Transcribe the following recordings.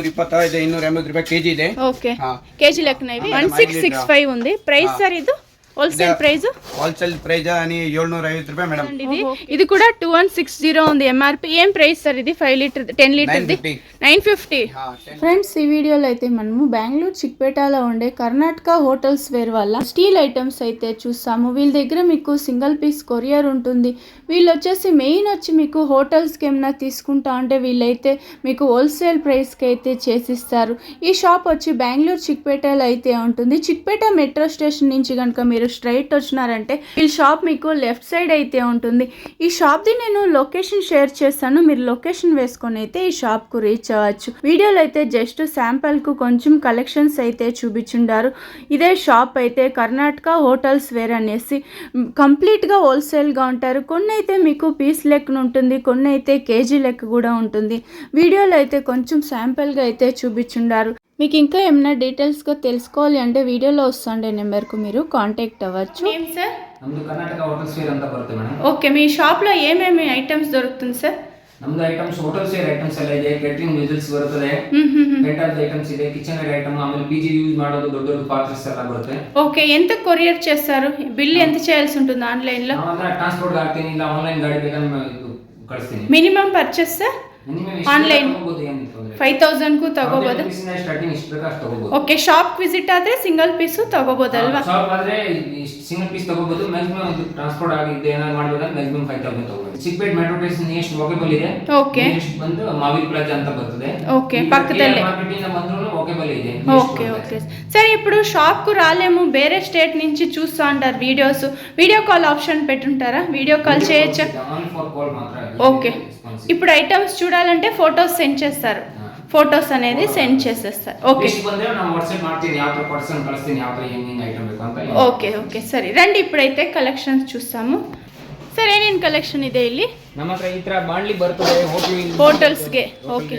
225 ಇದೆ 280 ರೂಪಾಯಿ ಕೆಜಿ ಇದೆ. ಓಕೆ ಕೆಜಿ ಲೆಕ್ಕನ ಇವೆ. 1665 ఉంది. ప్రైస్ ಸರ್ ಇದು ಹೋಲ್ಸೇಲ್ ಪ್ರೈಸ್? ಹೋಲ್ಸೇಲ್ ಪ್ರೈಸ್ అని 750 ರೂಪಾಯಿ ಮೇಡಮ್. ఇది కూడా 2160 ఉంది ఎంఆర్పి. ఏం ప్రైస్ సార్ ఇది? 5 లీటర్ 10 లీటర్ ది 950. ఫ్రెండ్స్ ఈ వీడియోలో అయితే మనము బెంగళూరు చిక్పేటలో ఉండే కర్ణాటక హోటల్స్ వేర్ వల్ల స్టీల్ ఐటమ్స్ అయితే చూస్తాము. వీళ్ళ దగ్గర మీకు సింగిల్ పీస్ కొరియర్ ఉంటుంది. వీళ్ళు వచ్చేసి మెయిన్ వచ్చి మీకు హోటల్స్కి ఏమైనా తీసుకుంటా అంటే వీళ్ళైతే మీకు హోల్సేల్ ప్రైస్కి అయితే చేసిస్తారు. ఈ షాప్ వచ్చి బెంగళూరు చిక్పేటలో అయితే ఉంటుంది. చిక్పేట మెట్రో స్టేషన్ నుంచి కనుక మీరు స్ట్రైట్ వచ్చినారంటే ఈ షాప్ మీకు లెఫ్ట్ సైడ్ అయితే ఉంటుంది. ఈ షాప్ది నేను లొకేషన్ షేర్ చేస్తాను. మీరు లొకేషన్ వేసుకొని అయితే ఈ షాప్కు రీచ్ అవ్వచ్చు. వీడియోలో అయితే జస్ట్ శాంపుల్కు కొంచెం కలెక్షన్స్ అయితే చూపించుండారు. ఇదే షాప్ అయితే కర్ణాటక హోటల్స్ వేర్ అనేసి కంప్లీట్గా హోల్సేల్గా ఉంటారు. కొన్ని అయితే మీకు పీస్ లెక్కన ఉంటుంది, కొన్ని అయితే కేజీ లెక్క కూడా ఉంటుంది. వీడియోలో అయితే కొంచెం శాంపుల్గా అయితే చూపించుండారు. మీకు ఇంకా ఏమైనా డీటెయిల్స్గా తెలుసుకోవాలి అంటే వీడియోలో వస్తుండే నెంబర్కు మీరు కాంటాక్ట్ అవ్వచ్చు. ఏం సార్? ನಮ್ಮದು ಕರ್ನಾಟಕ ಹೋಟೆಲ್ಸ್ ವೇರ್ ಅಂತ ಬರುತ್ತೆ ಮೇಡಮ್. ಓಕೆ, మీ షాప్లో ఏమేమి ఐటమ్స్ దొరుకుతుంది సార్? ನಮ್ಮದು ಐಟಮ್ಸ್ ಹೋಟೆಲ್ಸ್ ವೇರ್ ಐಟಮ್ಸ್ ಎಲ್ಲ ಇದೆ. ಕೇಟರಿಂಗ್ ಯೂಸಲ್ಸ್ ಬರುತ್ತದೆ, ಮೆಟಲ್ ಐಟಮ್ಸ್ ಇದೆ, ಕಿಚನ್ ವೇರ್ ಐಟಮ್, ಆಮೇಲೆ ಪಿಜಿ ಯೂಸ್ ಮಾಡೋದು ದೊಡ್ಡ ದೊಡ್ಡ ಪಾತ್ರೆಸ್ ಎಲ್ಲ ಬರುತ್ತೆ. ಓಕೆ, ఎంత కొరియర్ చేస్తారు? బిల్ ఎంత చేయాల్సి ఉంటుంది ఆన్లైన్ లో? ನಾನು ಟ್ರಾನ್ಸ್ಪೋರ್ಟ್ ಹಾಕ್ತೀನಿ, ಇಲ್ಲ ಆನ್ಲೈನ್ ಗಾಡಿ ಬೇಕಾದ್ರೆ ಕಳಿಸ್ತೀನಿ. ಮಿನಿಮಮ್ ಪರ್ಚೇಸ್ ಸರ್ ಆನ್ಲೈನ್ 5000 ಕು ತಗೋಬಹುದು. ಓಕೆ, ಶಾಪ್ ವಿಸಿಟ್ ಆದ್ರೆ ಸಿಂಗಲ್ ಪೀಸ್ ತಗೋಬಹುದಲ್ವಾ? ಶಾಪ್ ಆದ್ರೆ ಸಿಂಗಲ್ ಪೀಸ್ ತಗೋಬಹುದು. ಮ್ಯಾಕ್ಸಿಮಮ್ ಇದು ಟ್ರಾನ್ಸ್ಪೋರ್ಟ್ ಆಗಿದೆ ಏನಾದ್ರು ಮಾಡಬೇಕಾದ್ರೆ ಮ್ಯಾಕ್ಸಿಮಮ್ 5000 ತಗೋಬಹುದು. ಚಿಕ್ಪೇಟ್ ಮೆಟ್ರೋ ಸ್ಟೇಷನ್ ಎಷ್ಟು ವಾಕೇಬಲ್ ಇದೆ. ಓಕೆ, ಎಷ್ಟು ಬಂದು ಮಾವಿಲ್ ಪ್ಲಾಜಾ ಅಂತ ಬರ್ತದೆ. ಓಕೆ, ಪಕ್ಕದಲ್ಲೇ ಮಾರ್ಕೆಟ್ ಇಂದ ಬಂದ್ರು ವಾಕೇಬಲ್ ಇದೆ. ఓకే ఓకే సరే, ఇప్పుడు షాప్ కు రాలేము, వేరే స్టేట్ నుంచి చూస్తా అంటారు వీడియోస్. వీడియో కాల్ ఆప్షన్ పెట్టుంటారా? వీడియో కాల్ చేయొచ్చా? ఓకే, ఇప్పుడు ఐటమ్స్ చూడాలంటే ఫొటోస్ సెండ్ చేస్తారు. ఫొటోస్ అనేది సెండ్ చేసేస్తారు. ఓకే ఓకే ఓకే సరే రండి, ఇప్పుడైతే కలెక్షన్స్ చూస్తాము. ಸರ್ ಏನೇನು ಕಲೆಕ್ಷನ್ ಇದೆ ಇಲ್ಲಿ? ನಮ್ಮ ಹತ್ರ ಈ ತರ ಬಾಂಡ್ಲಿ ಬರ್ತದೆ ಹೋಟೆಲ್ಸ್ಗೆ. Okay,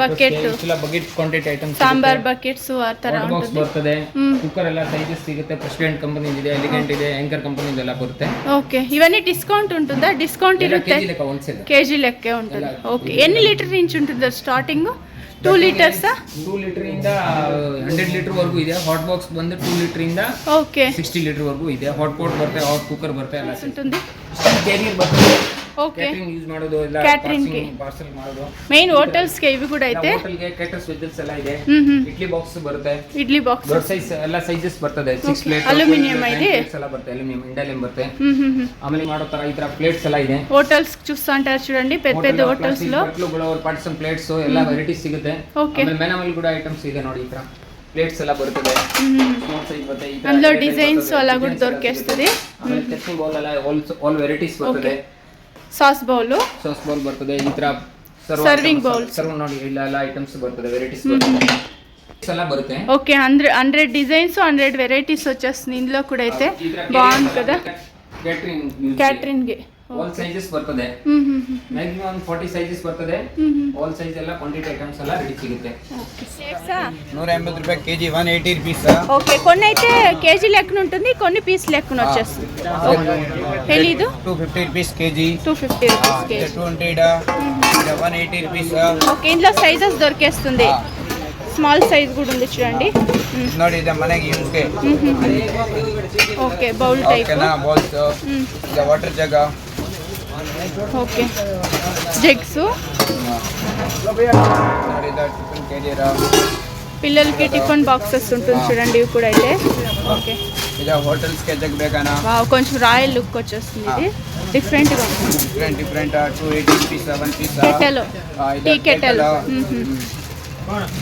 bucket, bucket quantity items, sambar buckets ಆ ತರ ಬಾಕ್ಸ್ ಬರ್ತದೆ. ಕುಕ್ಕರ್ ಎಲ್ಲ ಸೈಜಸ್ ಸಿಗುತ್ತೆ. ಪ್ರೆಸಿಡೆಂಟ್ ಕಂಪನಿ ಇದೆ, ಎಲಿಗೆಂಟ್ ಇದೆ, ಆಂಕರ್ ಕಂಪನಿ ಇದೆಲ್ಲ ಬರುತ್ತೆ. ಓಕೆ, ಇವన్నీ డిస్కౌంట్ ఉంటుందా? డిస్కౌంట్ ఇರುತ್ತೆ, కేజీ లెక్కే ఉంటుంది. ఓకే, ఎన్ని లీటర్ నుంచి ఉంటుంది స్టార్టింగ్? 2 లీటర్స్ 2 లీటర్ ಇಂದ 100 ಲೀಟರ್ ವರೆಗೂ ಇದೆ. ಹಾಟ್ ಬಾಕ್ಸ್ ಬಂದು 2 ಲೀಟರ್ ಇಂದ ಓಕೆ 60 ಲೀಟರ್ ವರೆಗೂ ಇದೆ. ಹಾಟ್ ಪಾಟ್ ಬರುತ್ತೆ, ಹಾಟ್ ಕುಕ್ಕರ್ ಬರುತ್ತೆ, ಎಲ್ಲ ఉంటుంది. ಕ್ಯಾರಿಯರ್ ಬರುತ್ತೆ. ಓಕೆ, ಕ್ಯಾಟರಿಂಗ್ ಯೂಸ್ ಮಾಡೋದು, ಎಲ್ಲ ಕ್ಯಾಟರಿಂಗ್ ಗೆ ಪಾರ್ಸಲ್ ಮಾಡೋದು. ಮೇನ್ ಹೋಟೆಲ್ಸ್ ಗೆ ಇವು ಕೂಡ ಐತೆ. ಹೋಟೆಲ್ ಗೆ ಕೇಟರ್ಸ್ ವೆಜಲ್ಸ್ ಎಲ್ಲ ಇದೆ. ಇಡ್ಲಿ ಬಾಕ್ಸ್ ಬರುತ್ತೆ, ಇಡ್ಲಿ ಬಾಕ್ಸ್ ದೊಡ್ಡ ಸೈಜ್ ಎಲ್ಲ ಸೈಜಸ್ ಬರ್ತದೆ. 6 ಪ್ಲೇಟ್ ಅಲ್ಯೂಮಿನಿಯಂ ಇದೆ, ಎಲ್ಲ ಬರುತ್ತೆ, ಅಲ್ಯೂಮಿನಿಯಂ ಇಂಡಾಲಿಯಂ ಬರುತ್ತೆ. ಆಮೇಲೆ ಮಾಡೋ ತರ ಈ ತರ ಪ್ಲೇಟ್ಸ್ ಎಲ್ಲ ಇದೆ. ಹೋಟೆಲ್ಸ್ చూస్తా అంటారు చూడండి, పెద్ద పెద్ద హోటల్స్ లో ಪಾರ್ಟಿಸನ್ ಪ್ಲೇಟ್ಸ್ ಎಲ್ಲ ವೆರೈಟೀಸ್ ಸಿಗುತ್ತೆ. ಆಮೇಲೆ ಮೆನಮಲ್ ಕೂಡ ಐಟಮ್ಸ್ ಇದೆ ನೋಡಿ. ಈ ತರ ಪ್ಲೇಟ್ಸ್ ಎಲ್ಲ ಬರ್ತದೆ, ಸ್ಮಾಲ್ ಸೈಜ್ ಬರುತ್ತೆ. అందులో డిజైన్స్ అలా కూడా దొరికేస్తుంది. ಆಮೇಲೆ ಚಟ್ನಿ ಬೌಲ್ ಎಲ್ಲ ಆಲ್ ವೆರೈಟೀಸ್ ಬರ್ತದೆ. ಸಾಸ್ ಬೌಲ್ ಬರ್ತದೆ. ಈ ತರ ಸರ್ವಿಂಗ್ ಬೌಲ್ ಸರ್ವ್ ನೋಡಿ, ಎಲ್ಲ ಐಟಮ್ಸ್ ಬರ್ತದೆ, ವೆರೈಟೀಸ್ ಬರ್ತದೆ ಎಲ್ಲ ಬರುತ್ತೆ. ఓకే, 100 డిజైన్స్ 100 వెరైటీస్ వచ్చేస్తుంది. ఇందులో కూడా అయితే బాగుంది కదా. క్యాటరింగ్ ಗೆ ಆಲ್ ಸೈಜಸ್ ಬರ್ತದೆ. ಮ್ಯಾಕ್ಸಿಮಮ್ 40 ಸೈಜಸ್ ಬರ್ತದೆ. ಆಲ್ ಸೈಜ್ ಎಲ್ಲ ಕ್ವಾಂಟಿಟಿ ಐಟಮ್ಸ್ ಎಲ್ಲ ರೆಡಿ ಸಿಗುತ್ತೆ. 180 ರೂಪಾಯಿ ಕೆಜಿ, 180 రూపీస్. ఓకే, కొన్ని అయితే కేజీ లెక్కన ఉంటుంది, కొన్ని పీస్ లెక్కన వచ్చేస్తుంది. తెలీదు. 250 rupees KG, 250 rupees KG, 180 rupees. Okay, ఇందులో సైజెస్ దొరికేస్తుంది. స్మాల్ సైజ్ కూడా ఉంది చూడండి. ನೋಡಿ ಇದು ಮನೆಗೆ ಯೂಸ್ಗೆ. ఓకే, బౌల్ టైప్ బౌల్స్, ಇದು ವಾಟರ್ ಜಗ್. ఓకే, జగ్స్ ನೋಡಿ, ಇದು ಟಿಫಿನ್ ಕ್ಯಾರಿಯರ್, పిల్లలకి టిఫిన్ బాక్సెస్ ఉంటుంది చూడండి. ఇవి కూడా అయితే ఓకే. ಇದು ಹೋಟೆಲ್ಸ್ ಗೆ ಜಗ್ ಬೇಕನಾ? వావ్, కొంచెం రాయల్ లుక్ వచ్చేస్తుంది. ఇది డిఫరెంట్ గా ఉంది. Different 280 rupees 1 piece. Kettle, tea kettle.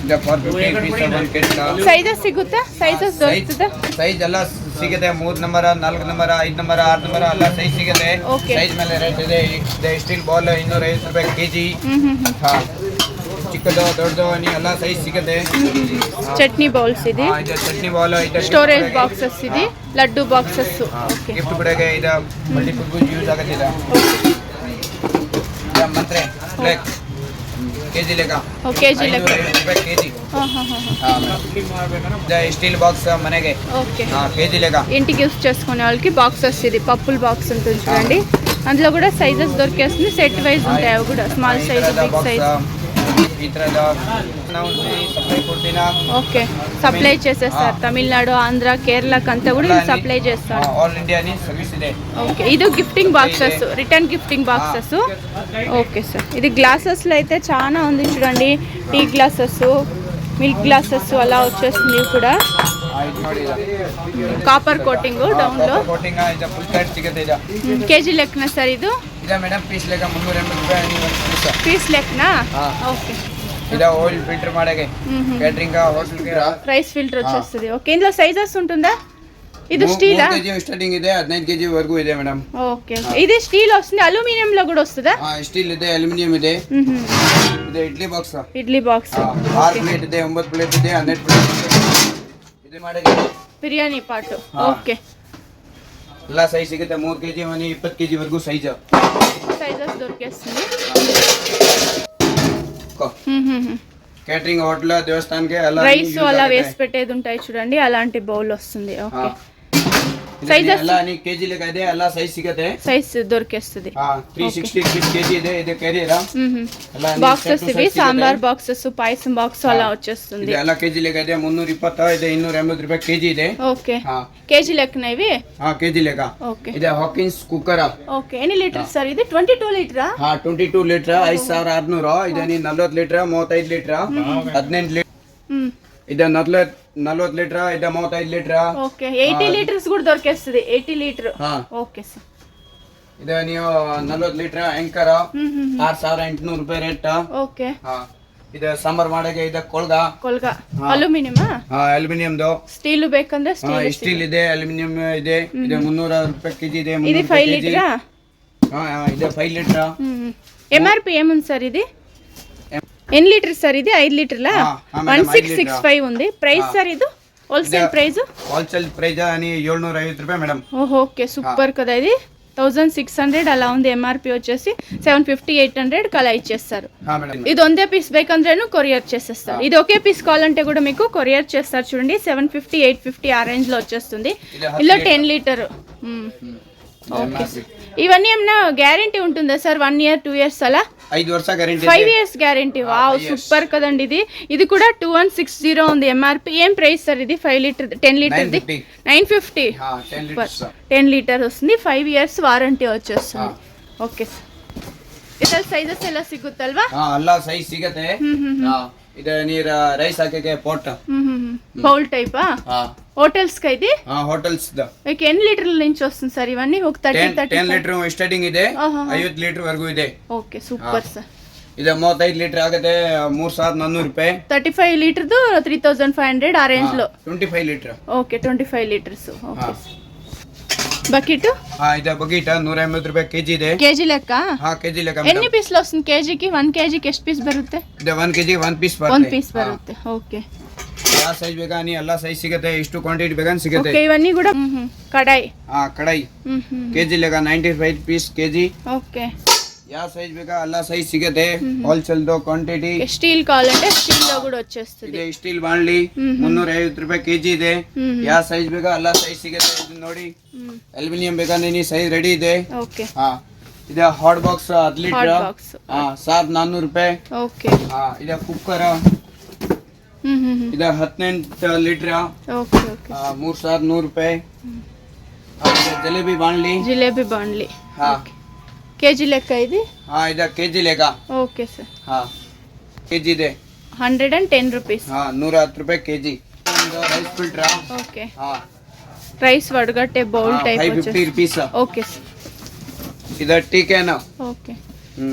ಇದು 450 ರೂಪೀಸ್ 1 ಕೆಟ್ಲ. ಸೈಜಸ್ ಸಿಗುತ್ತಾ? ಸೈಜಸ್ ದೊರೆಯುತ್ತಾ? ಸೈಜ್ ಎಲ್ಲ ಸಿಗುತ್ತೆ. 3 ನಂಬರ್, 4 ನಂಬರ್, 5 ನಂಬರ್, 6 ನಂಬರ್ ಎಲ್ಲ ಸೈಜ್ ಸಿಗುತ್ತೆ. ಸೈಜ್ ಮೇಲೆ ರೇಟ್ ಇದೆ. ಸ್ಟೀಲ್ ಬಾಲ್ 250 ರೂಪಾಯಿ ಕೆಜಿ. ಚಿಕ್ಕದು ದೊಡ್ಡದು ಎಲ್ಲ ಸೈಜ್ ಸಿಗುತ್ತೆ. ಚಟ್ನಿ ಬೌಲ್ಸ್ ಇದೆ, ಚಟ್ನಿ ಬೌಲ್ ಇದೆ, ಸ್ಟೋರೇಜ್ ಬಾಕ್ಸಸ್ ಇದೆ, ಲಡ್ಡು ಬಾಕ್ಸಸ್. ಗಿಫ್ಟ್ ಕೊಡಕ್ಕೆ ಇದು ಮಲ್ಟಿಪರ್ಪಸ್ ಯೂಸ್ ಆಗುತ್ತೆ. ಇದು ಮಂತ್ರೆ ಬ್ಲಾಕ್ ಕೆಜಿ ಲೆಕ್ಕ, ಕೆಜಿ ಲೆಕ್ಕ ರೂಪಾಯಿ ಕೆಜಿ. స్టీల్ బాక్స్ మనకి. ఓకే, కేజీ లెక్క ఇంటికి యూస్ చేసుకునే వాళ్ళకి బాక్సెస్. ఇది పప్పుల బాక్స్ ఉంటుంది చూడండి. అందులో కూడా సైజెస్ దొరికేస్తుంది. సెట్ వైజ్ ఉంటాయి అవి కూడా. Small size, big size. ಈ ತರದ ನಾವು ಸಪ್ಲೈ ಕೊಡ್ತೀನಾ ఓకే సప్లై చేసేస్తారు తమిళనాడు ఆంధ్ర కేరళకి అంతా కూడా ఇది సప్లై చేస్తారు ఆల్ ఇండియా ని సర్వీస్ ಇದೆ. ఓకే ఇది gifting boxes return gifting boxes okay sir ఇది గ్లాసెస్లో అయితే చాలా ఉంది చూడండి టీ గ్లాసెస్ మిల్క్ గ్లాసెస్ అలా వచ్చేస్తుంది ఇవి కూడా ಇದು ನೋಡಿ ಕಾಪರ್ ಕೋಟಿಂಗು ಡೌನ್లో ಕೋಟಿಂಗ್ ಇದು ಫುಲ್ ಪ್ಲೇಟ್ ಸಿಗುತ್ತೆ ಇದು. కేజీ లెక్కన సార్ ಇದು ಇದೆ ಮೇಡಮ್ ಪೀಸ್ ಲೆಕ್ಕ 380 ರೂಪಾಯಿ పీస్ లెక్కనా ಹಾ. ఓకే ಇದು ಆಯಿಲ್ ಫಿಲ್ಟರ್ ಮಾಡಕ್ಕೆ ಕ್ಯಾಟರಿಂಗ್ ಹೋಟೆಲ್ ಗೆ రైస్ ఫిల్టర్ వచ్చేస్తుంది ఓకే ఇందులో సైజెస్ ఉంటుందా ఇది స్టీలా కేజీ స్టార్టింగ్ ಇದೆ 15 కేజీ వరకు ಇದೆ ಮೇಡಮ್. ఓకే ఇది స్టీల్ వస్తుంది అల్యూమినియం లో కూడా వస్తుందా ಸ್ಟೀಲ್ ಇದೆ ಅಲ್ಯೂಮಿನಿಯಂ ಇದೆ. ಇದು idli box idli box 6 plate ಇದೆ 9 ಪ್ಲೇಟ್ ಇದೆ 12 ಪ್ಲೇಟ್ ಇದೆ ಮಾಡಕ್ಕೆ బిర్యానీ పాటు ఓకే ಎಲ್ಲ ಸೈಜ್ ಸಿಗುತ್ತೆ 3 ಕೆಜಿ 20 ಕೆಜಿ ವರೆಗೂ ಸೈಜ್ సైజెస్ దొరికేస్తుంది క్యాటరింగ్ హోటల్ దేవస్థానకి ಎಲ್ಲ రైస్ అలా వేసి పెట్టేది ఉంటాయి చూడండి అలాంటి బౌల్ వస్తుంది ఓకే సైజెస్ ಎಲ್ಲ ನೀ ಕೆಜಿ ಲೆಕ್ಕ ಇದೆ ಎಲ್ಲ ಸೈಜ್ ಸಿಗುತ್ತೆ సైజ్ దొరికేస్తుంది 360 ಕೆಜಿ ಇದೆ ಇದು ಕ್ಯಾರಿಯರ್ బాక్సెస్ ఇవి సాంబార్ బాక్సెస్ పాయసం బాక్స్ అలా వచ్చేస్తుంది ಎಲ್ಲ ಕೆಜಿ ಲೆಕ್ಕ ಇದೆ 320 ಇದೆ 280 ರೂಪಾಯಿ ಕೆಜಿ ಇದೆ ఓకే కేజీ లెక్కన ఇవి ಕೆಜಿ ಲೆಕ್ಕ ఓకే ಇದೆ ಹಾಕಿನ್ಸ್ ಕುಕ್ಕರ್ ఓకే ఎన్ని లీటర్ సార్ ఇది 22 లీటరా 22 ಲೀಟರ್ 5600 ಇದೆ ನೀ 40 ಲೀಟರ್ 35 ಲೀಟರ್ 18 ಲೀಟರ್ ಇದೆ 40 ಲೀಟರ್ ಇದೆ 35 ಲೀಟರ್ ఓకే 80 లీటర్స్ కూడా దొరికేస్తుంది 80 లీటర్ ఓకే సార్ ಇದೆ ನೀವು 40 ಲೀಟರ್ ಆಂಕರ್ 6800 ರೂಪಾಯಿ ರೇಟ್ ఓకే ಇದೆ ಸಾಂಬಾರ್ ಮಾಡಕ್ಕೆ ಇದೆ ಕೊಳ್ಗ ಅಲ್ಯೂಮಿನಿಯಂ ಅಲ್ಯೂಮಿನಿಯಂದು ಸ್ಟೀಲ್ ಬೇಕಂದ್ರೆ ಸ್ಟೀಲ್ ಇದೆ ಅಲ್ಯೂಮಿನಿಯಂ ಇದೆ ಇದೆ 300 ರೂಪಾಯಿ ಕೆಜಿ ಇದೆ ఇది 5 లీటరా ಇದೆ 5 ಲೀಟರ್ ఎంఆర్పి ఏముంది సార్ ఇది ఎన్ని లీటర్ సార్ ఇది 5 లీటర్లా 1665 ఉంది ప్రైస్ సార్ ఇది హోల్సేల్ ప్రైస్ అని 750 ರೂಪಾಯಿ మేడం ఓకే సూపర్ కదా ఇది 1600 అలా ఉంది ఎంఆర్పి వచ్చేసి 750 800 అలా ఇచ్చేస్తారు ఇది ಒಂದೇ పీస్ ಬೇಕಂದ್ರೇನು కొరియర్ చేసేస్తారు ఇది ఒకే పీస్ కావాలంటే కూడా మీకు కొరియర్ చేస్తారు చూడండి 750 850 ఆ రేంజ్ లో వచ్చేస్తుంది ఇలా 10 లీటర్ ఓకే ఇవన్నీ ఏమన్నా గ్యారెంటీ ఉంటుందా సార్ 1 year 2 years అలా 5 ವರ್ಷ guarantee 5 years guarantee wow super కదండి ఇది కూడా 2160 ఉంది ఎంఆర్పి ఏం ప్రైస్ సార్ ఇది 5 లీటర్ 10 లీటర్ ది 950 10 లీటర్ వస్తుంది 5 years ವಾರಂಟಿ వచ్చేస్తుంది ఓకే సార్ ಇದರ ಸೈಜಸ್ ಎಲ್ಲ ಸಿಗುತ್ತಲ್ವಾ ಎಲ್ಲ ಸೈಜ್ ಸಿಗುತ್ತೆ ಇದು ನೀರ ರೈಸ್ ಹಾಕಕ್ಕೆ ಪೋಟ್ బౌల్ టైపా హోటల్స్ కి ఇది ಹೋಟೆಲ್ಸ್ మీకు ఎన్ని లీటర్ల నుంచి వస్తుంది సార్ ఇవన్నీ ఒక 10 ಲೀಟರ್ ಸ್ಟಾರ್ಟಿಂಗ್ ಇದೆ 50 ಲೀಟರ್ ವರೆಗೂ ಇದೆ ಓಕೆ ಸೂಪರ್ ಸರ್ ಇದು 35 ಲೀಟರ್ ಆಗುತ್ತೆ 3400 ರೂಪಾಯಿ 35 ಲೀಟರ್ದು 3500 ಆ ರೇಂಜ್ లో 25 litre okay 25 litres okay bucket ಇದು ಬಕೆಟ್ 150 ರೂಪಾಯಿ ಕೆಜಿ ಇದೆ కేజీ లెక్క ಕೆಜಿ ಲೆಕ್ಕ ఎన్ని పీస్లు వస్తుంది కేజీకి 1 కేజీకి ಎಷ್ಟು పీಸ್ ಬರುತ್ತೆ ಇದು 1 ಕೆಜಿ 1 ಪೀಸ್ ಒಂದು ಪೀಸ್ ಬರುತ್ತೆ ಓಕೆ ಯಾವ ಸೈಜ್ ಬೇಕಾ ನೀ ಎಲ್ಲ ಸೈಜ್ ಸಿಗುತ್ತೆ ಎಷ್ಟು ಕ್ವಾಂಟಿಟಿ ಬೇಕಾ ಸಿಗುತ್ತೆ ಓಕೆ ಇವన్నీ కూడా కడాయి ಕಡಾಯಿ ಕೆಜಿ ಲೆಕ್ಕ 95 ಪೀಸ್ ಕೆಜಿ ఓకే ಯಾವ ಸೈಜ್ ಬೇಕಾ ಎಲ್ಲ ಸೈಜ್ ಸಿಗುತ್ತೆ ಹೋಲ್ಸೇಲ್ ದು ಕ್ವಾಂಟಿಟಿ స్టీల్ కావాలంటే స్టీల్ లో కూడా వచ్చేస్తుంది ಇದೆ ಸ್ಟೀಲ್ ಬಾಣಲಿ 350 ರೂಪಾಯಿ ಕೆಜಿ ಇದೆ ಯಾವ ಸೈಜ್ ಬೇಕಾ ಎಲ್ಲ ಸೈಜ್ ಸಿಗುತ್ತೆ ಇದು ನೋಡಿ ಅಲ್ಯೂಮಿನಿಯಂ ಬೇಕಾ ನೀ ಸೈಜ್ ರೆಡಿ ಇದೆ ಓಕೆ ಇದೆ ಹಾಟ್ ಬಾಕ್ಸ್ 10 ಲೀಟರ್ 7400 ರೂಪಾಯಿ ಓಕೆ ಇದೆ ಕುಕ್ಕರ್ ಇದೆ 18 ಲೀಟರ್ ಓಕೆ ಓಕೆ 3100 ರೂಪಾಯಿ ಜಲೇಬಿ ಜಿಲೇಬಿ ಬಾಣ್ಲಿ కేజీ లెక్క ఇది ಇದೆ ಕೆಜಿ ಲೆಕ್ಕ ఓకే సార్ ಕೆಜಿ ಇದೆ 110 రూపీస్ 110 ರೂಪಾಯಿ KG rice filter okay rice వడగట్టే bowl type 550 rupees okay sir ಇದು tea can okay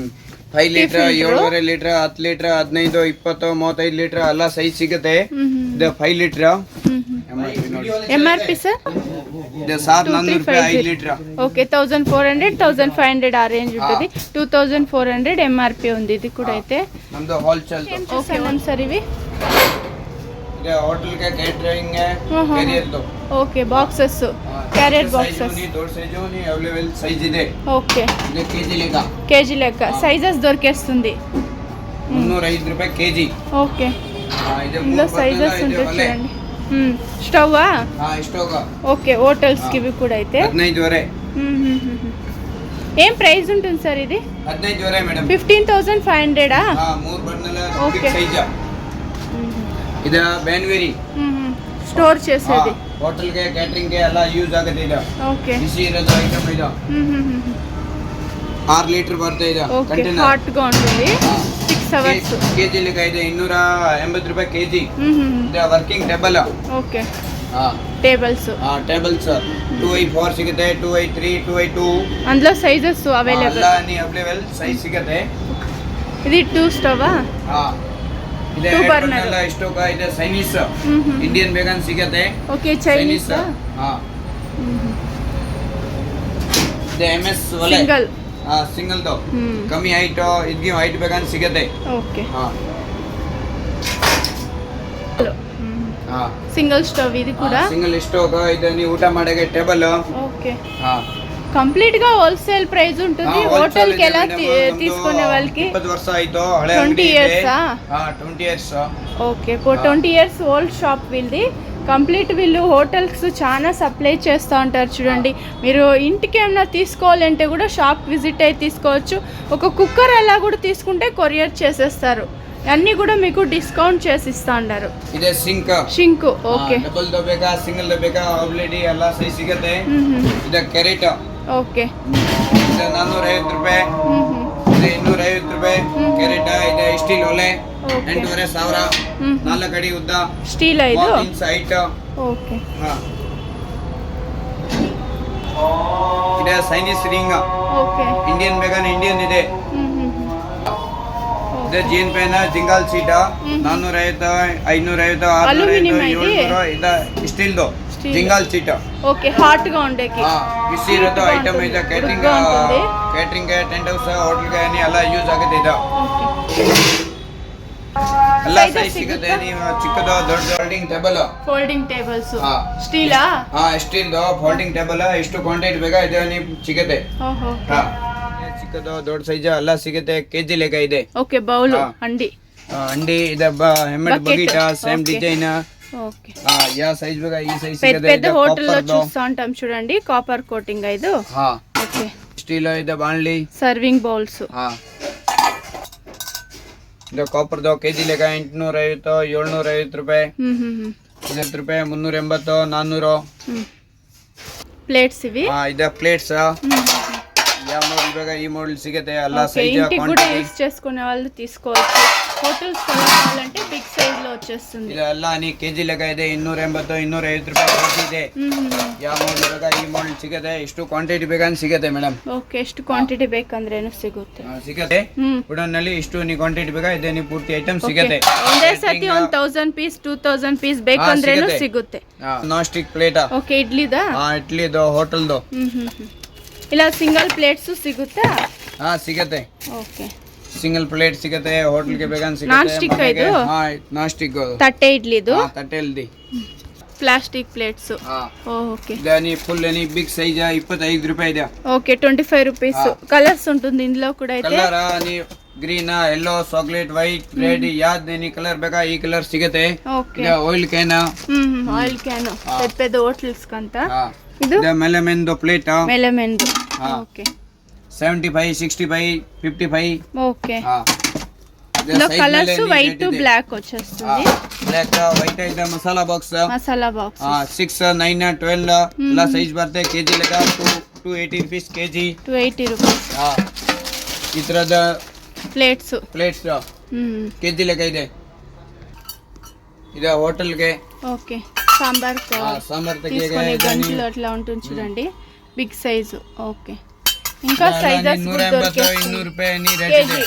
5 litre 7.5 litre 10 litre 15 20 35 litre ಎಲ್ಲ ಸೈಜ್ ಸಿಗುತ್ತೆ ಇದು 5 ಲೀಟರ್ ఎంఆర్పి సార్ ಇದು 1400 ರೂಪಾಯಿ 5 ಲೀಟರ್ ఓకే 1400 1500 ఆ రేంజ్ ఉంటుంది 2400 ఎంఆర్పి ఉంది ఇది కూడా అయితే ನಮ್ದು ಹೋಲ್ಸೇಲ್ ఓకే వన్ సార్ ఇవి ಇದೆ ಹೋಟೆಲ್ ಗೆ ಕೇಟರಿಂಗ್ ಕ್ಯಾರಿಯರ್ ದು ఓకే బాక్సెస్ క్యారియర్ బాక్సెస్ ದೊಡ್ಡ ಸೈಜ್ ನಿ ಅವೈಲೇಬಲ್ ಸೈಜ್ ಇದೆ ఓకే ಇದು ಕೆಜಿ ಲೆಕ್ಕ సైజెస్ దొరికేస్తుంది 305 ರೂಪಾಯಿ ಕೆಜಿ ఓకే ఇందులో సైజెస్ ఉంటాయి చూడండి స్టవ్ స్టవ్ ఓకే హోటల్స్ కి ఇవి కూడా అయితే 15 వరే ఏం ప్రైస్ ఉంటుంది సార్ ఇది 15 వరే మేడం 15500 మూడు బండల ఓకే సైజ్ ಇದು ಬೇನ್ವೇರಿ ಸ್ಟೋರ್ చేసేది ಹೋಟೆಲ್ ಗೆ ಕ್ಯಾಟರಿಂಗ್ ಗೆ ಎಲ್ಲ ಯೂಸ್ ಆಗುತ್ತೆ ಇದು ಓಕೆ ಬಿಸಿ ಇರೋದು ಐಟಮ್ ಇದು 6 ಲೀಟರ್ ಬರುತ್ತೆ ಇದು ಓಕೆ ಕಂಟೈನರ್ ಹಾಟ್ గా ఉంటుంది 6 అవర్స్ ಕೆಜಿ ಲೆಕ್ಕ ಇದೆ 280 ರೂಪಾಯಿ ಕೆಜಿ ಇದು working table okay tables tables 284 ಸಿಗುತ್ತೆ 283 282 అందులో సైజెస్ అవైలబుల్ ಎಲ್ಲ ಅವೈಲೇಬಲ್ ಸೈಜ್ ಸಿಗುತ್ತೆ ఇది 2 ಸ್ಟವ್ ಇದೆ Two burner. ಎಲ್ಲ ಇಷ್ಟೋಕ ಇದೆ ಚೈನೀಸ್ ಇಂಡಿಯನ್ ಬೇಗನ್ ಸಿಗುತ್ತೆ ಓಕೆ ಚೈನೀಸ್ ಇದೆ MS ಒಲೆ ಸಿಂಗಲ್ ಸಿಂಗಲ್ ದೋ ಕಮ್ಮಿ ಹೈಟ್ ಇದಕ್ಕೆ ಹೈಟ್ ಬೇಗನ್ ಸಿಗುತ್ತೆ ಓಕೆ ಹಾ ಸಿಂಗಲ್ ಸ್ಟವ್ ఇది కూడా ಸಿಂಗಲ್ ಸ್ಟೋವ್ ಇದು ನೀವು ಊಟ ಮಾಡಕ್ಕೆ ಟೇಬಲ್ ఓకే కంప్లీట్ గా హోల్సేల్ ప్రైస్ ఉంటుంది హోటల్ కి ఎలా తీసుకునే వాళ్ళకి 20 ವರ್ಷ ಆಯ್ತು ಹಳೆ 20 years 20 years okay 20 years old shop వీళ్ళది కంప్లీట్ వీళ్ళు హోటల్స్ చాలా సప్లై చేస్తూ ఉంటారు చూడండి మీరు ఇంటికి ఏమైనా తీసుకోవాలంటే కూడా షాప్ విజిట్ అయి తీసుకోవచ్చు ఒక కుక్కర్ అలా కూడా తీసుకుంటే కొరియర్ చేసేస్తారు అన్నీ కూడా మీకు డిస్కౌంట్ చేసి ఇస్తా ఉంటారు ಇದೆ షింక్ ఓకే ಡಬಲ್ ದ ಬೇಕಾ ಸಿಂಗಲ್ ದ ಬೇಕಾ ಅವೈಲೇಬಲ್ ಎಲ್ಲ ಸೈಜ್ ಸಿಗುತ್ತೆ ಇದೆ ಕ್ಯಾರೆಟ್ ఓకే ಇದು 450 ರೂಪಾಯಿ ಇದೆ 250 ರೂಪಾಯಿ ಕ್ಯಾರೆಟ್ ಇದೆ ಸ್ಟೀಲ್ ಒಲೆ 8,500 4 ಅಡಿ ಉದ್ದ ಸ್ಟೀಲ್ ಇದು ಇಂಚ್ ಹೈಟ್ ಓಕೆ ಇದೆ ಚೈನೀಸ್ ರಿಂಗ್ ಓಕೆ ಇಂಡಿಯನ್ ಬೇಗನ್ ಇಂಡಿಯನ್ ಇದೆ ಇದೆ ಜೀನ್ ಪೇನ್ ಜಿಂಗಾಲ್ ಸೀಟ 450 550 Aluminum 650 ಇದೆ? 700 ಇದೆ ಸ್ಟೀಲ್ದು Steel. ಜಿಂಗಾಲ್ ಸೀಟ ఓకే హాట్ గా ఉండేకి ಬಿಸಿ ಇರೋದು ಐಟಮ್ ಇದೆ ಕ್ಯಾಟರಿಂಗ್ ಉದ್ದ ఉంటుంది. ಕ್ಯಾಟರಿಂಗ್ ಟೆಂಟ್ ಹೌಸ್ ಹೋಟೆಲ್ಗೆ ಎಲ್ಲ ಯೂಸ್ ಆಗುತ್ತೆ ಇದು ಎಲ್ಲ Size ಸೈಜ್ ಸಿಗುತ್ತೆ ನೀವು ಚಿಕ್ಕದು ದೊಡ್ಡ ಫೋಲ್ಡಿಂಗ್ ಟೇಬಲ್ ಫೋಲ್ಡಿಂಗ್ ಟೇಬಲ್ಸ್ ಹಾ. ಸ್ಟೀಲಾ ಸ್ಟೀಲ್ದು ಫೋಲ್ಡಿಂಗ್ ಟೇಬಲ್ ಎಷ್ಟು ಕ್ವಾಂಟಿಟಿ ಬೇಕಾ ಇದು ನೀವು ಸಿಗುತ್ತೆ ಓಹೋ ಚಿಕ್ಕದು ದೊಡ್ಡ ಸೈಜ್ ಎಲ್ಲ ಸಿಗುತ್ತೆ ಕೆಜಿ ಲೆಕ್ಕ ಇದೆ ಓಕೆ ಬೌಲ್ ಹಾ. ಅಂಡಿ ಅಂಡಿ ಇದೆ ಹೆಮ್ಮಡ್ Bucket. ಬಗೀಟ ಸೇಮ್ Okay. ಡಿಸೈನ್ ఓకే ಯಾವ సైజ్ ಬೇಕಾ ಈ ಸೈಜ್ పెద్ద ಸಿಗುತ್ತೆ పెద్ద ಇದು హోటల్లో copper ದು. చూస్తా ఉంటాం చూడండి కాపర్ కోటింగ్ ఇది ಹಾ ఓకే ಸ್ಟೀಲ್ ಇದೆ ಬಾಣಲಿ సర్వింగ్ బౌల్స్ ಹಾ ಇದು ಕಾಪರ್ ದು ಕೆಜಿ ಲೆಕ್ಕ 850 750 ರೂಪಾಯಿ 50 ರೂಪಾಯಿ 380 400 ప్లేట్స్ ఇవి ಇದೆ ಪ್ಲೇಟ್ಸ್ ಯಾವ ಮಾಡೆಲ್ ಬೇಕಾ ಈ ಮಾಡೆಲ್ ಸಿಗುತ್ತೆ ಎಲ್ಲ ఓకే ಸೈಜ್ ఇంటికి కూడా యూజ్ చేసుకునే వాళ్ళు తీసుకోవచ్చు హోటల్స్ కావాలంటే బిగ్ సైజ్ లో వచ్చేస్తుంది ಇದೆಲ್ಲ ನೀ ಕೆಜಿ ಲೆಕ್ಕ ಇದೆ 280 250 ರೂಪಾಯಿ ಕೆಜಿ ಇದೆ ಯಾವ ಮಾಡೆಲ್ ಬೇಕಾ ಈ ಮಾಡೆಲ್ ಸಿಗುತ್ತೆ ಎಷ್ಟು ಕ್ವಾಂಟಿಟಿ ಬೇಕಾ ಸಿಗುತ್ತೆ ಮೇಡಮ್ ಓಕೆ ಎಷ್ಟು ಕ್ವಾಂಟಿಟಿ ಬೇಕಂದ್ರೇನು ಸಿಗುತ್ತೆ ಸಿಗುತ್ತೆ ಉಡನ್ನಲ್ಲಿ ಇಷ್ಟು ನೀ ಕ್ವಾಂಟಿಟಿ ಬೇಕಾ ಇದೆ ನೀ ಪೂರ್ತಿ ಐಟಮ್ ಸಿಗುತ್ತೆ ಒಂದೇ ಸತಿ 1000 ಪೀಸ್ 2000 ಪೀಸ್ ಬೇಕಂದ್ರೇನು ಸಿಗುತ್ತೆ ನಾನ್ ಸ್ಟಿಕ್ ಪ್ಲೇಟ್ ಓಕೆ ಇಡ್ಲಿದಾ ಇಡ್ಲಿದು ಹೋಟೆಲ್ದು ಇಲ್ಲ ಸಿಂಗಲ್ ಪ್ಲೇಟ್ಸ್ ಸಿಗುತ್ತಾ ಸಿಗುತ್ತೆ ಓಕೆ ಸಿಂಗಲ್ ಪ್ಲೇಟ್ ಸಿಗುತ್ತೆ ಹೋಟೆಲ್ಗೆ ಬೇಕಾ ನಾನ್ ಸ್ಟಿಕ್ ಇದು ನಾನ್ ಸ್ಟಿಕ್ ತಟ್ಟೆ ಇಡ್ಲಿದು ತಟ್ಟೆಲ್ದಿ ಪ್ಲಾಸ್ಟಿಕ್ ಪ್ಲೇಟ್ಸ್ ಓಕೆ దాని ఫుల్ అని బిగ్ సైజ్ 25 రూపాయి ಇದೆ ఓకే 25 రూపీస్ కలర్స్ ఉంటుంది ఇందులో కూడా అయితే ಕಲರ್ ನೀ green yellow chocolate white red ಯಾವ್ದು ನೀ ಕಲರ್ ಬೇಕಾ ಈ ಕಲರ್ ಸಿಗುತ್ತೆ okay oil can oil can పెద్ద పెద్ద హోటల్స్ కంత ಇದು ಮೆಲೆಮೆನ್ದು ಪ್ಲೇಟ್ మెలమెందు ఓకే 75 65 55 ఓకే ఇందులో కలర్స్ వైట్ బ్లాక్ వచ్చేస్తుంది ಬ್ಲಾಕ್ ವೈಟ್ ಇದೆ ಮಸಾಲಾ ಬಾಕ್ಸ್ మసాలా బాక్స్ 6 9 12 ಎಲ್ಲ ಸೈಜ್ ಬರುತ್ತೆ ಕೆಜಿ ಲೆಕ್ಕ 280 ರೂಪೀಸ್ ಕೆಜಿ 280 రూపీస్ ಈ ತರದ ಪ್ಲೇಟ್ಸ್ ಪ್ಲೇಟ್ಸ್ ಕೆಜಿ ಲೆಕ್ಕ ಇದೆ ಇದು ಹೋಟೆಲ್ಗೆ ఓకే సాంబార్ సాంబార్ తీసుకునే గంటలు అట్లా ఉంటుంది చూడండి బిగ్ సైజు ఓకే ఇంకా సైజెస్ 180 200 ರೂಪಾಯಿ ನೀ ರೇಟ್ ಇದೆ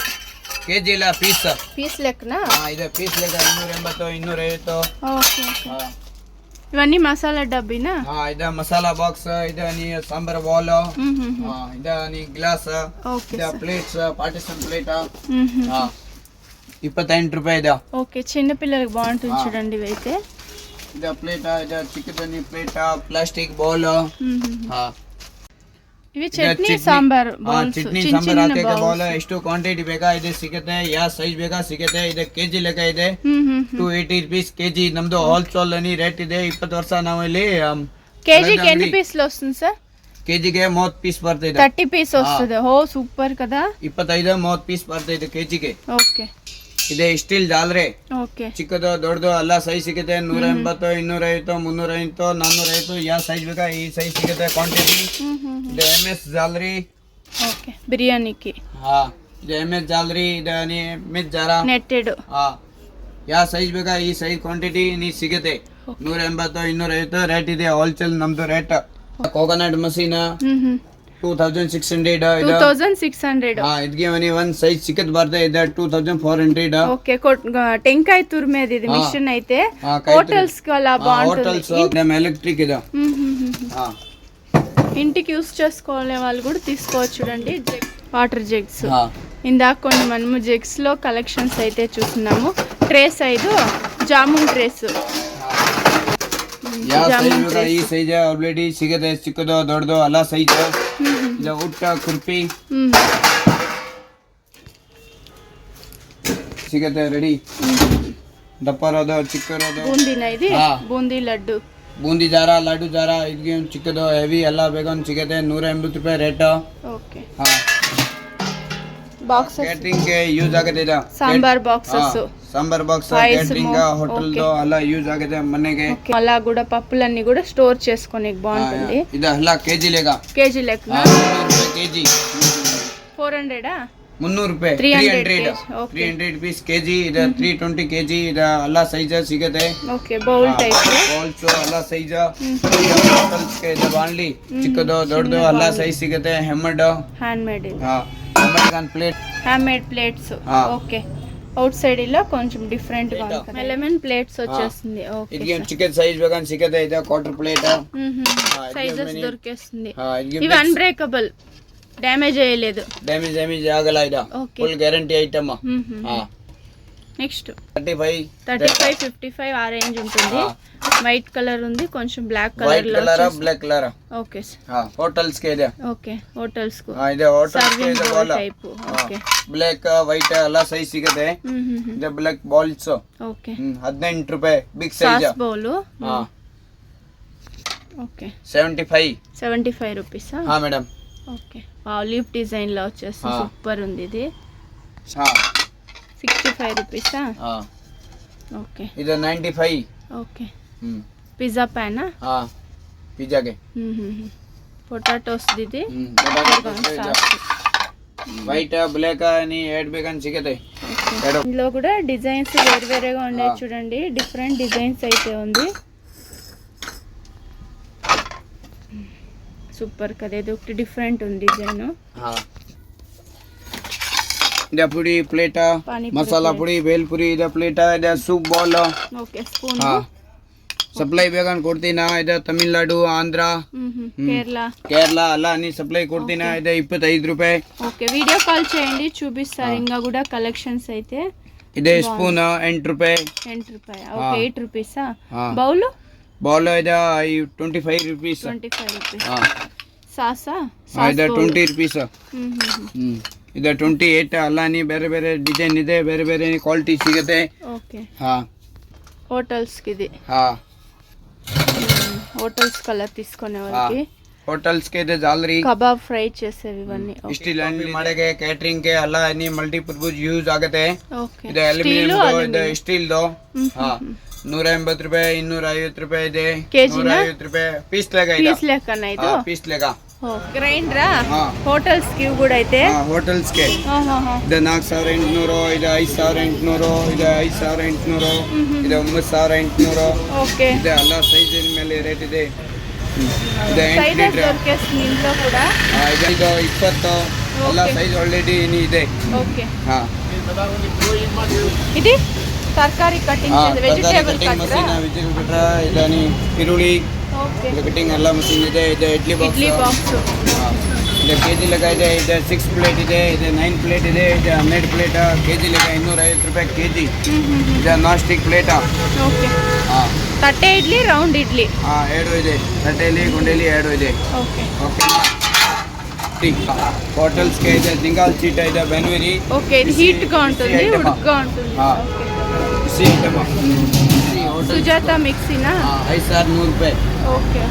ಕೆಜಿ ಇಲ್ಲ ಪೀಸ್ పీస్ లెక్కనా ಇದೆ ಪೀಸ್ ಲೆಕ್ಕ 280 250 ఓకే ఇవన్నీ మసాలా డబ్బినా ಇದೆ ಮಸಾಲಾ ಬಾಕ್ಸ್ ಇದೆ ನೀ ಸಾಂಬಾರ್ ಬಾಲ್ ಇದೆ ನೀ ಗ್ಲಾಸ್ ఓకే ಇದೆ ಪ್ಲೇಟ್ಸ್ ಪಾರ್ಟಿಷನ್ ಪ್ಲೇಟ್ 28 ರೂಪಾಯಿ ಇದೆ ఓకే చిన్న పిల్లలకు బాగుంటుంది చూడండి ఇవైతే ಇದೆ ಪ್ಲೇಟ್ ಇದೆ ಚಿಕ್ಕದನಿ ಪ್ಲೇಟ್ ಪ್ಲಾಸ್ಟಿಕ್ ಬೌಲ್ ఇవి చట్నీ సాంబార్ బౌల్స్ ಚಟ್ನಿ చిన్న ಸಾಂಬಾರ್ చిన్న ಹಾಕಕ್ಕೆ ಬೌಲ್ బౌల్స్ ಎಷ್ಟು ಕ್ವಾಂಟಿಟಿ ಬೇಕಾ ಇದೆ ಸಿಗುತ್ತೆ ಯಾವ ಸೈಜ್ ಬೇಕಾ ಸಿಗುತ್ತೆ ಇದೆ ಕೆಜಿ ಲೆಕ್ಕ ಇದೆ 280 ರೂಪೀಸ್ ಕೆಜಿ ನಮ್ದು ಹೋಲ್ಸೇಲ್ అని ರೇಟ್ ಇದೆ 20 ವರ್ಷ ನಾವು ಇಲ್ಲಿ కేజీకి ఎన్ని పీసులు వస్తుంది సార్ ಕೆಜಿಗೆ 30 ಪೀಸ್ ಬರ್ತಿದೆ 30 పీస్ వస్తుంది ఓ సూపర్ కదా 25 30 ಪೀಸ್ ಬರ್ತಿದೆ ಕೆಜಿಗೆ ఓకే ಇದೆ ಸ್ಟೀಲ್ ಜಾಲರಿ ಓಕೆ ಚಿಕ್ಕದು ದೊಡ್ಡದು ಎಲ್ಲ ಸೈಜ್ ಸಿಗುತ್ತೆ 180 250 350 450 ಯಾವ ಸೈಜ್ ಬೇಕಾ ಈ ಸೈಜ್ ಸಿಗುತ್ತೆ ಕ್ವಾಂಟಿಟಿ ಇದು MS ಜಾಲರಿ ಓಕೆ ಬಿರಿಯಾನಿಗೆ ಹಾ ಇದು MS ಜಾಲರಿ ಇದು MS ಜಾರ ನೆಟ್ಟೆಡ್ ಹಾ ಯಾವ ಸೈಜ್ ಬೇಕಾ ಈ ಸೈಜ್ ಕ್ವಾಂಟಿಟಿ ನೀ ಸಿಗುತ್ತೆ 180 250 ರೇಟ್ ಇದೆ ಹೋಲ್ಸೇಲ್ ನಮ್ದು ರೇಟ್ ಕೋಕೋನಟ್ ಮಷೀನ್ 2600 2600 ಹಾ ಇದಕ್ಕೆ ಒಂದ್ ಸೈಜ್ ಸಿಕ್ಕತ್ ಬರ್ತಾ ಇದೆ 2400 ಓಕೆ ಟೆಂಕಾಯಿ ತುರ್ಮೇದ್ ಇದು ಮಿಷನ್ ಐತೆ ಹೋಟೆಲ್ಸ್ ಗೆಲ್ಲ హోటల్స్ ఎలక్ట్రిక్ ఇది ఆ ఇంటికి యూస్ చేసుకునే వాళ్ళు కూడా తీసుకోవచ్చు చూడండి వాటర్ జగ్స్ ఇందాక కొన్ని మనము జగ్స్ లో కలెక్షన్స్ అయితే చూస్తున్నాము ట్రేస్ 5 జామున్ ట్రేస్ ಯಾವ ಸೈಜ್ ಈ ಸೈಜ್ ಆಲ್ರೆಡಿ ಸಿಗುತ್ತೆ ಚಿಕ್ಕದು ದೊಡ್ಡದು ಎಲ್ಲ ಸೈಜ್ ಇದು ಊಟ ಕುರ್ಪಿ ಸಿಗುತ್ತೆ ರೆಡಿ ದಪ್ಪರದು ಚಿಕ್ಕದು ಬೂಂದಿನ ಇದೆ ಬೂಂದಿ ಲಡ್ಡು ಬೂಂದಿ ಜಾರ ಲಡ್ಡು ಜಾರ ಇದಕ್ಕೆ ಚಿಕ್ಕದು ಹೆವಿ ಎಲ್ಲ ಬೇಗ ಸಿಗುತ್ತೆ 180 ರೂಪಾಯಿ ರೇಟ್ ಓಕೆ ಹಾ ಬಾಕ್ಸಸ್ ಕ್ಯಾಟರಿಂಗ್ ಗೆ ಯೂಸ್ ಆಗುತ್ತೆ ಇದು sambar boxes sambar box catering hotel లో అలా యూజ్ ఆగదే మనకి అలా కూడా పప్పులన్నీ కూడా స్టోర్ చేసుకోనికి బాగుంటుంది ఇది అలా కేజీ లేగా కేజీ లెక్క 300 కేజీ 400 300 ರೂಪಾಯಿ 300 rupees ಕೆಜಿ ಇದು 320 ಕೆಜಿ ಇದು ಅಲ್ಲ ಸೈಜ್ ಸಿಗುತ್ತೆ ಓಕೆ ಬೌಲ್ ಟೈಪ್ ಬೌಲ್ಸ್ ಅಲ್ಲ ಸೈಜ್ ಹೋಟೆಲ್ಸ್ ಗೆ ಇದು ಬಾಂಡ್ಲಿ ಚಿಕ್ಕದು ದೊಡ್ಡದು ಅಲ್ಲ ಸೈಜ್ ಸಿಗುತ್ತೆ ಹ್ಯಾಂಡ್ ಮೇಡ್ ಹಾ American plate hand made plates okay out side ఇలా కొంచెం డిఫరెంట్ గా ఉంటుంది ఎలిమెంట్ ప్లేట్స్ వచ్చేస్తుంది ఓకే ఇది చికెన్ సైజ్ వేగన్ సిగతే ఇది క్వార్టర్ ప్లేట్ సైజెస్ దొరికేస్తుంది ఇవి అన్బ్రేకబుల్ డ్యామేజ్ అయ్యలేదు డ్యామేజ్ ಆಗಲ್ಲ ಇದು ಫುಲ್ ಗ್ಯಾರಂಟಿ ಐಟಮ್ నెక్స్ట్ 35 55 ఆ రేంజ్ ఉంటుంది వైట్ కలర్ ఉంది కొంచెం బ్లాక్ కలర్ లో బ్లాక్ కలర్ ఓకే హోటల్స్ కే ಇದೆ ఓకే హోటల్స్ కు ಇದೆ ಹೋಟೆಲ್ಸ್ ಕೆ ಇದೆ ball type okay black white ಎಲ್ಲ ಸೈಜ್ ಸಿಗುತ್ತೆ ಇದೆ ಬ್ಲಾಕ್ ಬಾಲ್ಸ್ ಓಕೆ 18 ರೂಪಾಯಿ big size sauce bowl okay 75 rupees madam okay leaf design లో వచ్చేసి సూపర్ ఉంది ఇది 65 రూపీస్ ఓకే ఇది 95 ఓకే పిజ్జా ప్యాన్ పిజ్జా కే పొటాటోస్ ఇది వైట్ బ్లాక్ అని యాడ్ ಬೇಕನ್ ಸಿಗುತ್ತೆ ఇందులో కూడా డిజైన్స్ వేరేగా ఉన్నాయి చూడండి డిఫరెంట్ డిజైన్స్ అయితే ఉంది సూపర్ కదా ఇది ఒకటి డిఫరెంట్ ఉంది డిజైన్ ಇದೆ ಪುಡಿ ಪ್ಲೇಟ್ ಮಸಾಲಾ ಪುಡಿ ಬೇಲ್ ಪುರಿ ಇದೆ ಪ್ಲೇಟ್ ಇದೆ soup bowl okay spoon supply ಬೇಗನ್ ಕೊಡ್ತೀನಾ ಇದೆ ತಮಿಳ್ನಾಡು ಆಂಧ್ರ కేరళ అలా అన్ని సప్లై కొడుతున్నా ಇದೆ 25 ರೂಪಾಯಿ ఓకే వీడియో కాల్ చేయండి చూపిస్తారు ఇంకా కూడా కలెక్షన్స్ అయితే ಇದೆ ಸ್ಪೂನ್ 8 ರೂಪಾಯಿ ఓకే 8 రూపీస్ బౌల్ ಇದೆ 25 ರೂಪೀಸ್ ಸಾಸಾ ಇದೆ 20 ರೂಪೀಸ್ ಇದೆ 28 ಅಲ್ಲಾನಿ ಬೇರೆ ಬೇರೆ ಡಿಸೈನ್ ಇದೆ ಬೇರೆ ಬೇರೆ ಕ್ವಾಲಿಟಿ ಸಿಗುತ್ತೆ ఓకే ಹಾ హోటల్స్ కి ఇది ಹಾ హోటల్స్ కలర్ తీసుకునే వాళ్ళకి ಹೋಟೆಲ್ಸ್ ಗೆ ಇದೆ ಜಾಲರಿ ಕಬಾಬ್ ಫ್ರೈ చేసేవి ఇవన్నీ ಸ್ಟೀಲ್ ಅಂಡ್ ಮಾಡಗೆ ಕ್ಯಾಟರಿಂಗ್ ಗೆ ಎಲ್ಲ ಅನಿ ಮಲ್ಟಿಪರ್ಪಸ್ ಯೂಸ್ ಆಗುತ್ತೆ ಓಕೆ ಇದೆ ಅಲ್ಯೂಮಿನಿಯಂ ಇದೆ ಸ್ಟೀಲ್ ದೋ ಹಾ 180 ರೂಪಾಯಿ 250 ರೂಪಾಯಿ ಇದೆ 150 ರೂಪಾಯಿ ಪೀಸ್ ಲೆಕ್ಕನ ಇದು ಪೀಸ್ ಲೆಕ್ಕ ಗ್ರೈಂಡ್ರಾ ಹೋಟೆಲ್ಸ್ ಗೆ ಕೂಡ ಐತೆ ಹೋಟೆಲ್ಸ್ ಗೆ ಇದೆ 4800 ಇದೆ 5800 ಇದೆ 5800 ಇದೆ 9800 ಓಕೆ ಇದೆ ಎಲ್ಲ ಸೈಜ್ ಮೇಲೆ ರೇಟ್ ಇದೆ ಇದೆ 8 ಲೀಟರ್ ನಿಂತೋ ಕೂಡ ಇದು 20 ಎಲ್ಲ ಸೈಜ್ ಆಲ್ರೆಡಿ ಇದೆ ಓಕೆ ಹಾ ಇದು ತರಕಾರಿ ಕಟಿಂಗ್ ವೆಜಿಟೇಬಲ್ ಮಷೀನ್ ಇದಾನಿ ಈರುಳ್ಳಿ ಕಟಿಂಗ್ ಎಲ್ಲ ಮಷೀನ್ ಇದೆ ಇದೆ ಇಡ್ಲಿ ಬಾಕ್ಸ್ ಇದೆ ಕೆಜಿ ಲೆಕ್ಕ ಇದೆ ಇದೆ 6 ಪ್ಲೇಟ್ ಇದೆ ಇದೆ 9 ಪ್ಲೇಟ್ ಇದೆ ಇದೆ 12 ಪ್ಲೇಟ್ ಕೆಜಿ ಲೆಕ್ಕ 250 ರೂಪಾಯಿ ಕೆಜಿ ಇದೆ ನಾನ್ ಸ್ಟಿಕ್ ಪ್ಲೇಟ್ ಓಕೆ ತಟ್ಟೆ ಇಡ್ಲಿ ರೌಂಡ್ ಇಡ್ಲಿ ಎರಡು ಇದೆ ತಟ್ಟೆಲಿ ಗುಂಡೆಲಿ ಎರಡು ಇದೆ ಓಕೆ ಓಕೆ ಹೋಟೆಲ್ಸ್ ಗೆ ಇದೆ ಜಿಂಗಾಲ್ ಚೀಟ ಇದೆ ಬೆನ್ವೇರಿ ಓಕೆ ಇದು ಹೀಟ್ గా ఉంటుంది ఉడుకుగా ఉంటుంది सी आइटम ಸುಜಾತ ಮಿಕ್ಸಿನಾ 5100 ರೂಪಾಯಿ ಓಕೆ